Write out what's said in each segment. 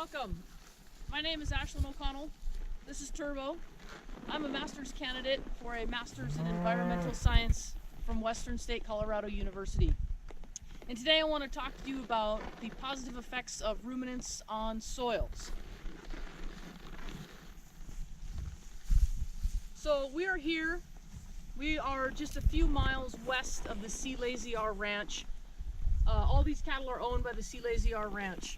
Welcome. My name is Ashlyn O'Connell. This is Turbo. I'm a master's candidate for a master's in environmental science from Western State Colorado University. And today I want to talk to you about the positive effects of ruminants on soils. So we are here. We are just a few miles west of the C. Lazy-R Ranch. All these cattle are owned by the C. Lazy-R Ranch.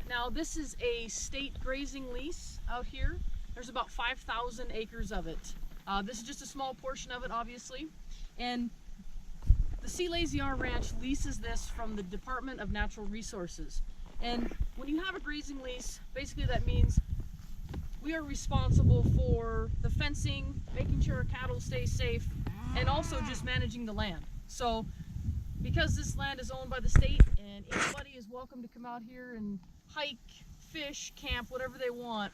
Now this is a state grazing lease out here. There's about 5,000 acres of it. This is just a small portion of it, obviously. And the C. Lazy-R Ranch leases this from the Department of Natural Resources. And when you have a grazing lease, basically that means we are responsible for the fencing, making sure our cattle stay safe, and also just managing the land. So because this land is owned by the state and anybody is welcome to come out here and hike, fish, camp, whatever they want,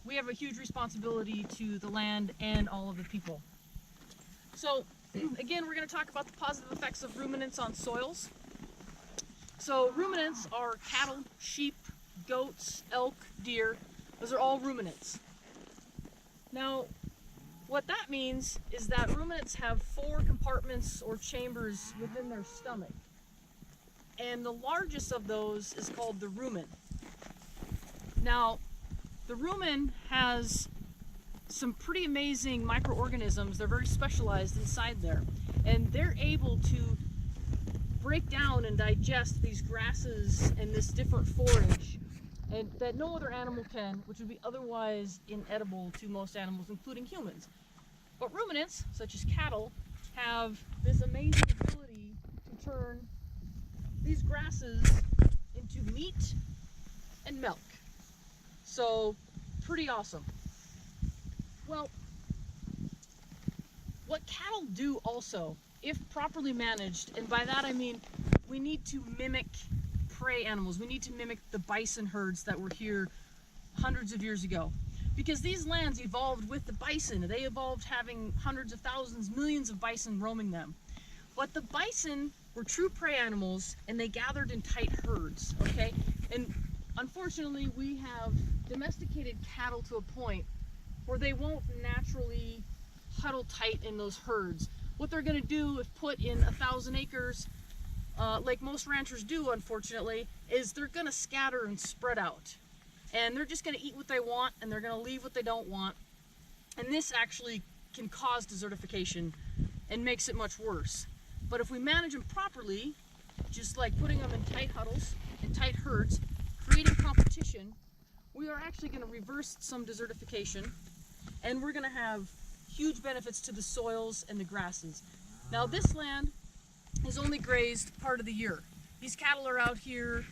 we have a huge responsibility to the land and all of the people. So again, we're going to talk about the positive effects of ruminants on soils. So ruminants are cattle, sheep, goats, elk, deer. Those are all ruminants. Now, what that means is that ruminants have 4 compartments or chambers within their stomach. And the largest of those is called the rumen. Now, the rumen has some pretty amazing microorganisms. They're very specialized inside there. And they're able to break down and digest these grasses and this different forage and that no other animal can, which would be otherwise inedible to most animals, including humans. But ruminants, such as cattle, have this amazing ability to turn these grasses into meat and milk. So, pretty awesome. Well, what cattle do also, if properly managed, and by that I mean we need to mimic prey animals. We need to mimic the bison herds that were here hundreds of years ago. Because these lands evolved with the bison. They evolved having hundreds of thousands, millions of bison roaming them. But the bison were true prey animals and they gathered in tight herds, okay? And unfortunately, we have domesticated cattle to a point where they won't naturally huddle tight in those herds. What they're gonna do if put in 1,000 acres, like most ranchers do, unfortunately, is they're gonna scatter and spread out. And they're just gonna eat what they want and they're gonna leave what they don't want. And this actually can cause desertification and makes it much worse. But if we manage them properly, just like putting them in tight huddles, in tight herds, creating competition, we are actually gonna reverse some desertification and we're gonna have huge benefits to the soils and the grasses. Now this land is only grazed part of the year. These cattle are out here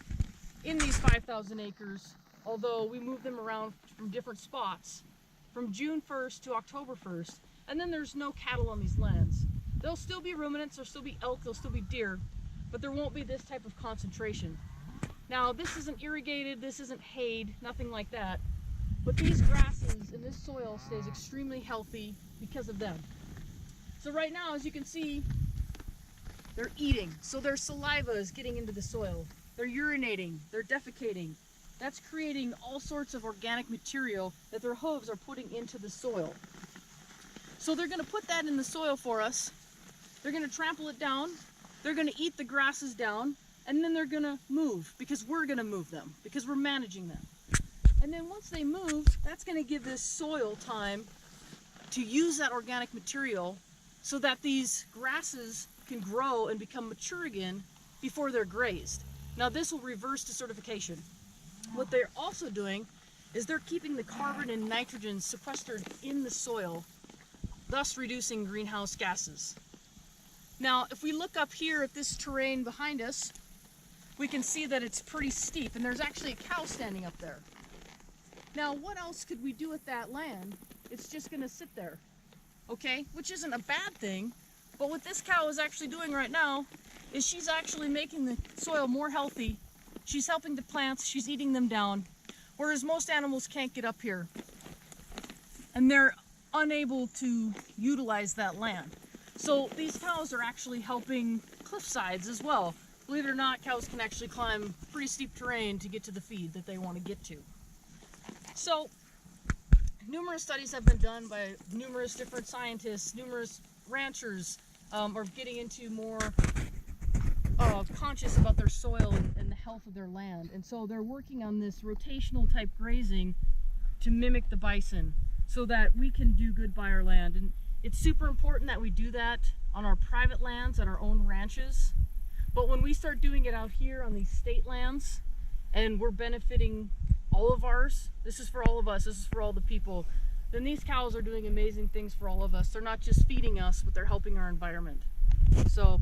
in these 5,000 acres, although we move them around from different spots from June 1st to October 1st, and then there's no cattle on these lands. There'll still be ruminants, there'll still be elk, there'll still be deer, but there won't be this type of concentration. Now this isn't irrigated, this isn't hayed, nothing like that, but these grasses and this soil stays extremely healthy because of them. So right now, as you can see, they're eating, so their saliva is getting into the soil. They're urinating, they're defecating. That's creating all sorts of organic material that their hooves are putting into the soil. So they're gonna put that in the soil for us. They're gonna trample it down. They're gonna eat the grasses down, and then they're gonna move because we're gonna move them, because we're managing them. And then once they move, that's gonna give this soil time to use that organic material so that these grasses can grow and become mature again before they're grazed. Now this will reverse desertification. What they're also doing is they're keeping the carbon and nitrogen sequestered in the soil, thus reducing greenhouse gases. Now if we look up here at this terrain behind us, we can see that it's pretty steep and there's actually a cow standing up there. Now what else could we do with that land? It's just gonna sit there, okay? Which isn't a bad thing, but what this cow is actually doing right now is she's actually making the soil more healthy. She's helping the plants, she's eating them down, whereas most animals can't get up here. And they're unable to utilize that land. So these cows are actually helping cliff sides as well. believe it or not, cows can actually climb pretty steep terrain to get to the feed that they want to get to. So, numerous studies have been done by numerous different scientists, numerous ranchers are getting into more conscious about their soil and the health of their land. And so they're working on this rotational type grazing to mimic the bison so that we can do good by our land. And it's super important that we do that on our private lands, at our own ranches. But when we start doing it out here on these state lands, and we're benefiting all of ours, this is for all of us, this is for all the people, then these cows are doing amazing things for all of us. They're not just feeding us, but they're helping our environment. So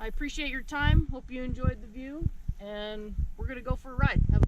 I appreciate your time. Hope you enjoyed the view, and we're gonna go for a ride. Have a